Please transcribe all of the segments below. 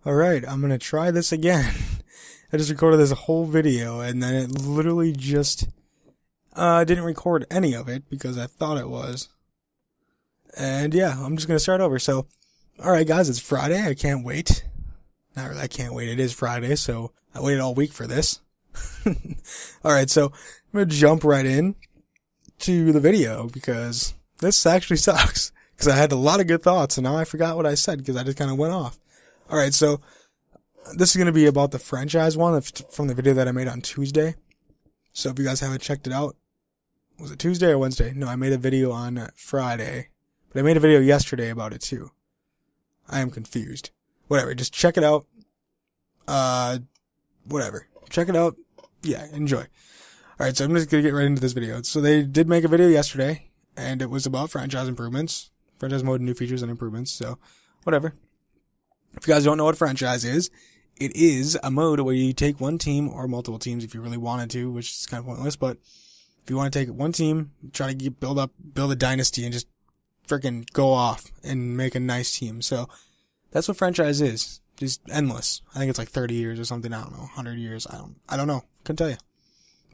Alright, I'm gonna try this again. I just recorded this whole video and then it literally just didn't record any of it because I thought it was. And yeah, I'm just gonna start over. So, alright guys, it's Friday. I can't wait. Not really, I can't wait. It is Friday, so I waited all week for this. Alright, so I'm gonna jump right in to the video because this actually sucks. Because I had a lot of good thoughts and now I forgot what I said because I just kind of went off. Alright, so this is going to be about the franchise one from the video that I made on Tuesday. So if you guys haven't checked it out, was it Tuesday or Wednesday? No, I made a video on Friday. But I made a video yesterday about it too. I am confused. Whatever, just check it out. Whatever. Check it out. Yeah, enjoy. Alright, so I'm just going to get right into this video. So they did make a video yesterday, and it was about franchise improvements. Franchise mode, new features and improvements, so whatever. If you guys don't know what franchise is, it is a mode where you take one team or multiple teams if you really wanted to, which is kind of pointless, but if you want to take one team, try to build a dynasty and just freaking go off and make a nice team. So that's what franchise is. Just endless. I think it's like 30 years or something. I don't know. 100 years. I don't know. Couldn't tell you.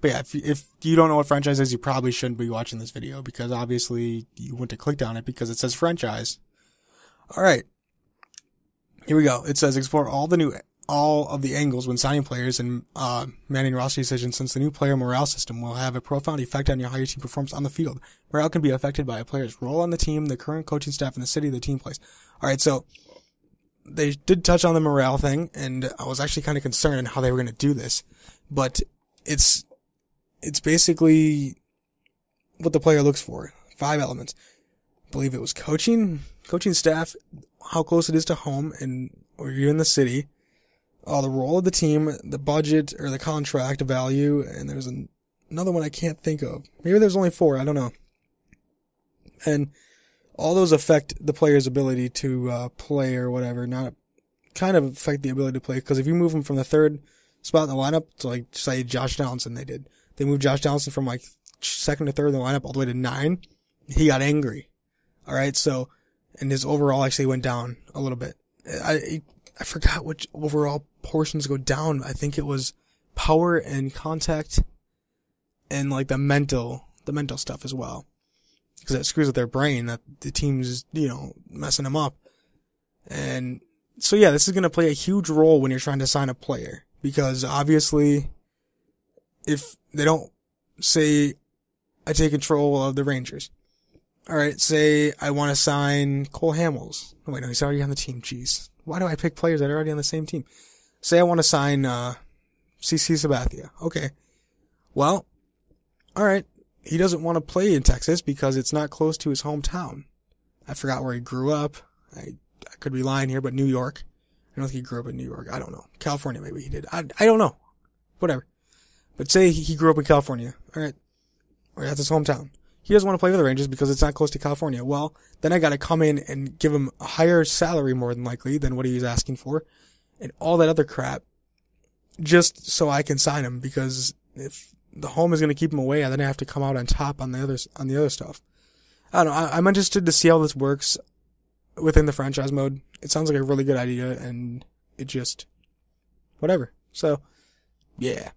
But yeah, if you don't know what franchise is, you probably shouldn't be watching this video because obviously you wouldn't have clicked on it because it says franchise. Alright. Here we go. It says explore all of the angles when signing players and managing roster decisions, since the new player morale system will have a profound effect on how your team performs on the field. Morale can be affected by a player's role on the team, the current coaching staff, and the city the team plays. Alright, so they did touch on the morale thing, and I was actually kind of concerned on how they were going to do this. But it's basically what the player looks for. 5 elements. I believe it was coaching staff, how close it is to home, or you're in the city, the role of the team, the budget or the contract value, and there's another one I can't think of. Maybe there's only 4, I don't know. And all those affect the player's ability to play or whatever, not kind of affect the ability to play, because if you move him from the 3rd spot in the lineup to, like, say Josh Donaldson, they moved Josh Donaldson from like 2nd to 3rd in the lineup all the way to 9. He got angry. Alright, so, and his overall actually went down a little bit. I forgot which overall portions go down. I think it was power and contact and like the mental stuff as well. Because that screws with their brain, that the team's, messing them up. And so yeah, this is going to play a huge role when you're trying to sign a player. Because obviously, if they don't say, I take control of the Rangers. Alright, say I want to sign Cole Hamels. Oh wait, no, he's already on the team, jeez. Why do I pick players that are already on the same team? Say I want to sign, CC Sabathia. Okay. Well, alright, he doesn't want to play in Texas because it's not close to his hometown. I forgot where he grew up. I could be lying here, but New York. I don't think he grew up in New York. I don't know. California, maybe he did. I don't know. Whatever. But say he grew up in California. Alright. Or that's his hometown. He doesn't want to play with the Rangers because it's not close to California. Well, then I gotta come in and give him a higher salary more than likely than what he's asking for. And all that other crap. Just so I can sign him, because if the home is gonna keep him away, then I have to come out on top on the other stuff. I don't know. I'm interested to see how this works within the franchise mode. It sounds like a really good idea, and it just, whatever. So, yeah.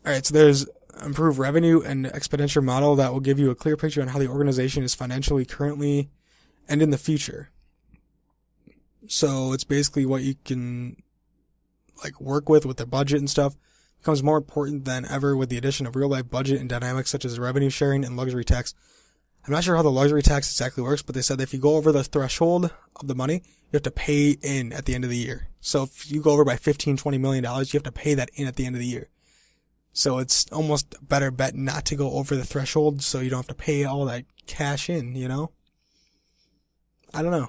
Alright, so there's improved revenue and expenditure model that will give you a clear picture on how the organization is financially currently and in the future. So it's basically what you can, like, work with the budget and stuff. It becomes more important than ever with the addition of real life budget and dynamics such as revenue sharing and luxury tax. I'm not sure how the luxury tax exactly works, but they said that if you go over the threshold of the money, you have to pay in at the end of the year. So if you go over by $15-20 million, you have to pay that in at the end of the year. So it's almost a better bet not to go over the threshold so you don't have to pay all that cash in, I don't know.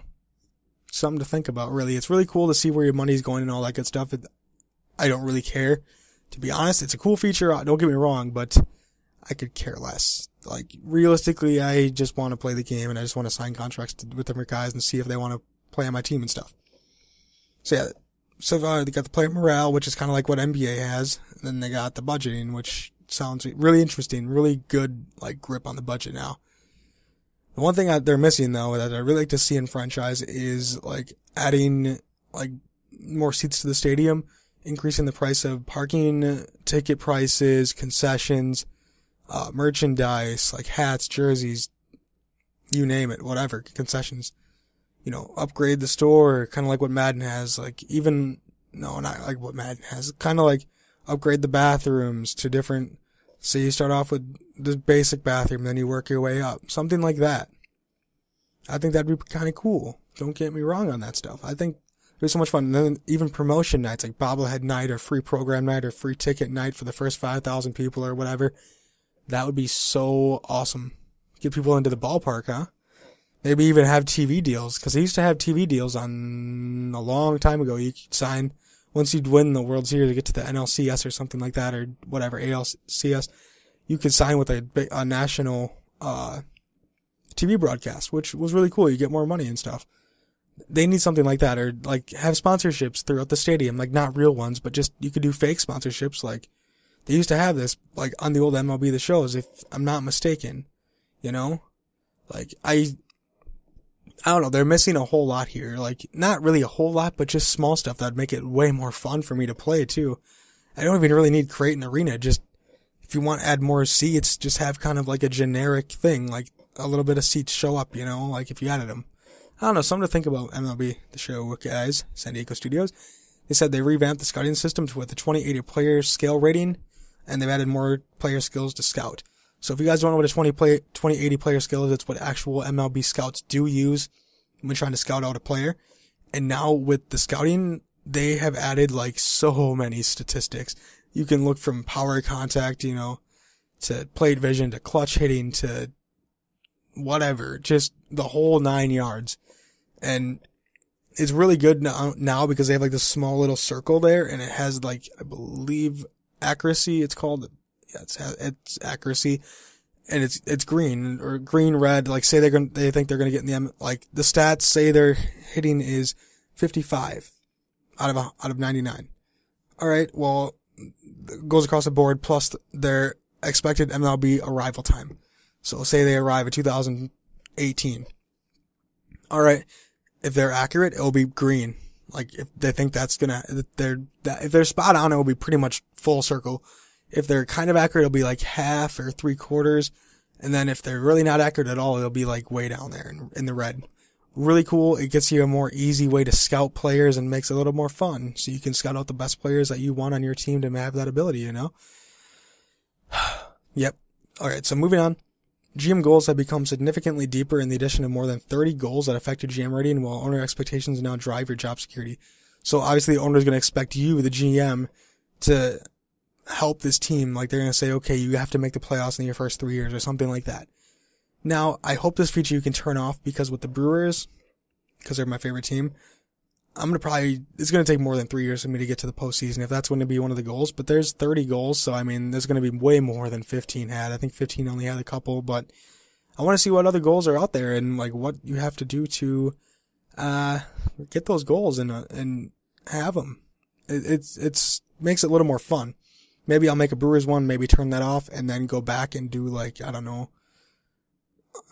Something to think about, really. It's really cool to see where your money's going and all that good stuff. I don't really care. To be honest, it's a cool feature, don't get me wrong, but I could care less. Like, realistically, I just want to play the game and I just want to sign contracts with different guys and see if they want to play on my team and stuff. So yeah. So they got the player morale, which is kind of like what NBA has. And then they got the budgeting, which sounds really interesting, really good, like, grip on the budget now. The one thing they're missing, though, that I really like to see in franchise is, like, adding, like, more seats to the stadium, increasing the price of parking ticket prices, concessions, merchandise, like hats, jerseys, you name it, whatever, concessions. You know, upgrade the store, kind of like what Madden has, like even, no, not like what Madden has, kind of like upgrade the bathrooms to different, so you start off with the basic bathroom, then you work your way up, something like that. I think that'd be kind of cool. Don't get me wrong on that stuff. I think there's so much fun. And then even promotion nights, like bobblehead night or free program night or free ticket night for the first 5,000 people or whatever. That would be so awesome. Get people into the ballpark, huh? Maybe even have TV deals, because they used to have TV deals on a long time ago. You could sign, once you'd win the World Series to get to the NLCS or something like that, or whatever, ALCS, you could sign with a national TV broadcast, which was really cool. You get more money and stuff. They need something like that, or like have sponsorships throughout the stadium, like not real ones, but just you could do fake sponsorships. Like they used to have this, like on the old MLB The Shows, if I'm not mistaken. You know, like I don't know. They're missing a whole lot here. Like not really a whole lot, but just small stuff that'd make it way more fun for me to play too. I don't even really need create an arena. Just if you want to add more seats, just have kind of like a generic thing, like a little bit of seats show up. You know, like if you added them. I don't know, something to think about MLB The Show guys, San Diego Studios. They said they revamped the scouting system with the 2080 player scale rating, and they've added more player skills to scout. So if you guys don't know what a 2080 player skill is, it's what actual MLB scouts do use when trying to scout out a player. And now with the scouting, they have added like so many statistics. You can look from power contact, you know, to plate vision, to clutch hitting, to whatever, just the whole 9 yards. And it's really good now because they have like this small little circle there, and it has like, I believe, accuracy. It's called, yeah, it's accuracy, and it's green or green red. Like say they think they're gonna get in the like the stats say their hitting is 55 out of 99. All right, well, it goes across the board plus their expected MLB arrival time. So say they arrive at 2018. All right. If they're accurate, it'll be green. Like if they think that's if they're spot on, it'll be pretty much full circle. If they're kind of accurate, it'll be like half or 3/4. And then if they're really not accurate at all, it'll be like way down there in the red. Really cool. It gets you a more easy way to scout players and makes it a little more fun. So you can scout out the best players that you want on your team to have that ability, you know? Yep. All right. So moving on. GM goals have become significantly deeper in the addition of more than 30 goals that affected GM rating, while owner expectations now drive your job security. So obviously the owner is going to expect you, the GM, to help this team. Like they're going to say, okay, you have to make the playoffs in your first 3 years or something like that. Now, I hope this feature you can turn off, because with the Brewers, because they're my favorite team, it's going to take more than 3 years for me to get to the postseason if that's going to be one of the goals. But there's 30 goals, so I mean, there's going to be way more than 15 had. I think 15 only had a couple, but I want to see what other goals are out there and like what you have to do to get those goals and have them. It's makes it a little more fun. Maybe I'll make a Brewers one, maybe turn that off, and then go back and do like, I don't know,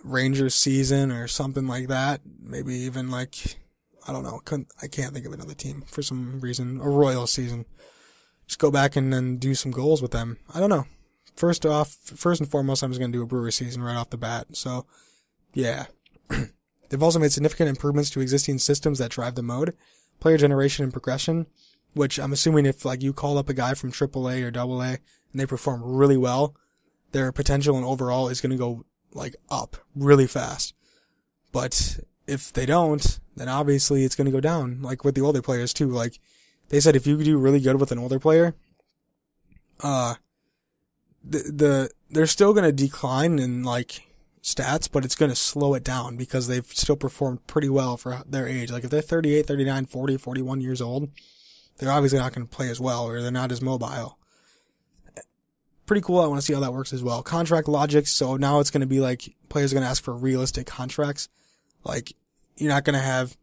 Rangers season or something like that. Maybe even like, I don't know. I can't think of another team for some reason. A Royals season. Just go back and then do some goals with them. I don't know. First and foremost, I'm just going to do a Brewer season right off the bat. So, yeah. They've also made significant improvements to existing systems that drive the mode, player generation and progression, which I'm assuming if like you call up a guy from AAA or AA and they perform really well, their potential and overall is going to go like up really fast. But if they don't, then obviously it's going to go down, like with the older players too. Like they said, if you do really good with an older player, they're still going to decline in like stats, but it's going to slow it down because they've still performed pretty well for their age. Like if they're 38, 39, 40, 41 years old, they're obviously not going to play as well, or they're not as mobile. Pretty cool. I want to see how that works as well. Contract logic. So now it's going to be like players are going to ask for realistic contracts. Like you're not going to have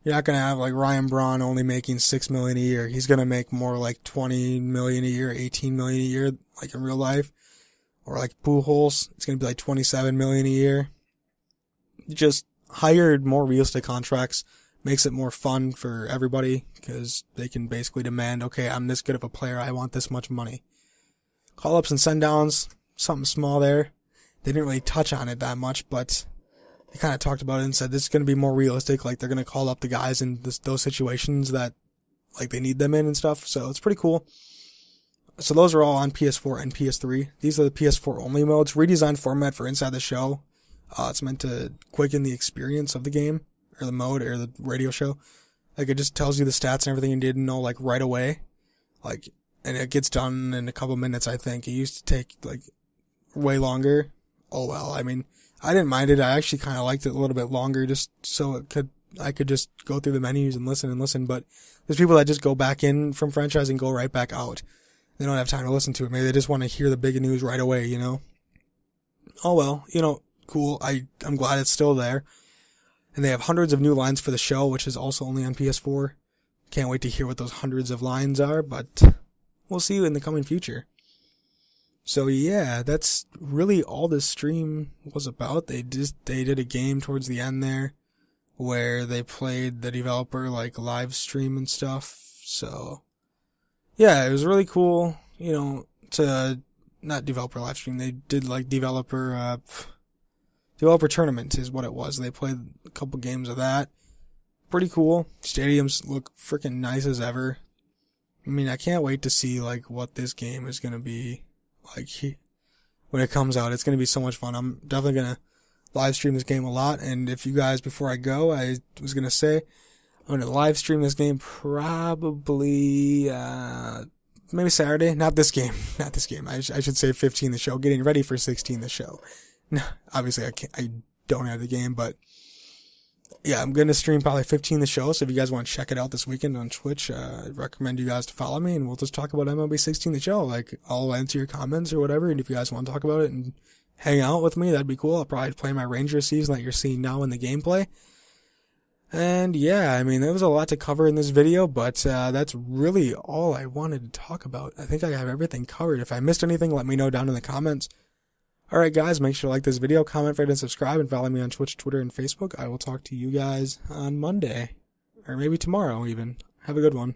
like Ryan Braun only making $6 million a year. He's going to make more like $20 million a year, $18 million a year, like in real life. Or like Pujols, it's going to be like $27 million a year. Just hired more realistic contracts, Makes it more fun for everybody, because they can basically demand, okay, I'm this good of a player, I want this much money. Call-ups and send-downs, something small there. They didn't really touch on it that much, but they kind of talked about it and said this is going to be more realistic, like they're going to call up the guys in those situations that, like, they need them in and stuff, so it's pretty cool. So those are all on PS4 and PS3. These are the PS4 only modes. Redesigned format for Inside the Show. It's meant to quicken the experience of the game, or the mode, or the radio show. Like, it just tells you the stats and everything you didn't know, like, right away. Like, and it gets done in a couple minutes, I think. It used to take, like, way longer. Oh well, I mean, I didn't mind it. I actually kind of liked it a little bit longer, just so I could just go through the menus and listen, but there's people that just go back in from franchise and go right back out. They don't have time to listen to it. Maybe they just want to hear the big news right away, you know? Oh well, you know, cool. I'm glad it's still there. And they have hundreds of new lines for the show, which is also only on PS4. Can't wait to hear what those hundreds of lines are, but we'll see you in the coming future. So yeah, that's really all this stream was about. They did a game towards the end there where they played the developer, like, live stream and stuff. So yeah, it was really cool, you know, not developer live stream. They did, like, developer tournament is what it was. They played a couple games of that. Pretty cool. Stadiums look freaking nice as ever. I mean, I can't wait to see, like, what this game is going to be like when it comes out. It's going to be so much fun. I'm definitely going to live stream this game a lot. And if you guys, before I go, I was going to say, I'm going to live stream this game probably, maybe Saturday. Not this game. I should say 15 the show. Getting ready for 16 the show. No, obviously I don't have the game, but yeah, I'm going to stream probably 15 the show. So if you guys want to check it out this weekend on Twitch, I recommend you guys to follow me, and we'll just talk about MLB 16 the show. Like, I'll answer your comments or whatever. And if you guys want to talk about it and hang out with me, that'd be cool. I'll probably play my Rangers season that you're seeing now in the gameplay. And yeah, I mean, there was a lot to cover in this video, but that's really all I wanted to talk about. I think I have everything covered. If I missed anything, let me know down in the comments. Alright guys, make sure to like this video, comment, rate, and subscribe, and follow me on Twitch, Twitter, and Facebook. I will talk to you guys on Monday. Or maybe tomorrow even. Have a good one.